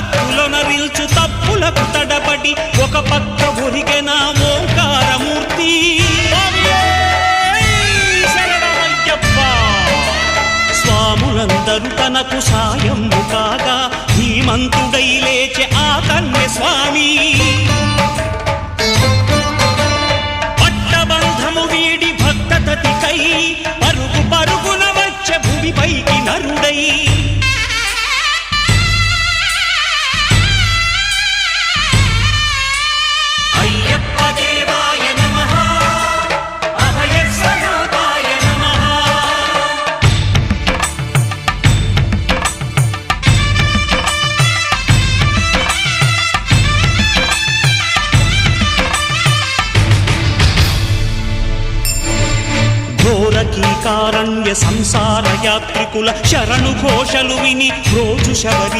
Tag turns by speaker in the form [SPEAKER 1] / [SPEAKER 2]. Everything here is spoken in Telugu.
[SPEAKER 1] భక్తులొనరిల్చు తప్పులకు తడబడి ఒక పక్క ఒరిగెన ఓంకారమూర్తి. స్వాములందరూ తనకు సాయము కాగా ధీమంతుడై లేచె ఆ కన్య స్వామి. పట్టబంధము వీడి భక్తతతికై పరుగు పరుగున వచ్చె భూమిపైకి నరుడై. ఘోరకీకారణ్య సంసార యాత్రికుల శరణు ఘోషలు విని రోజు శబరి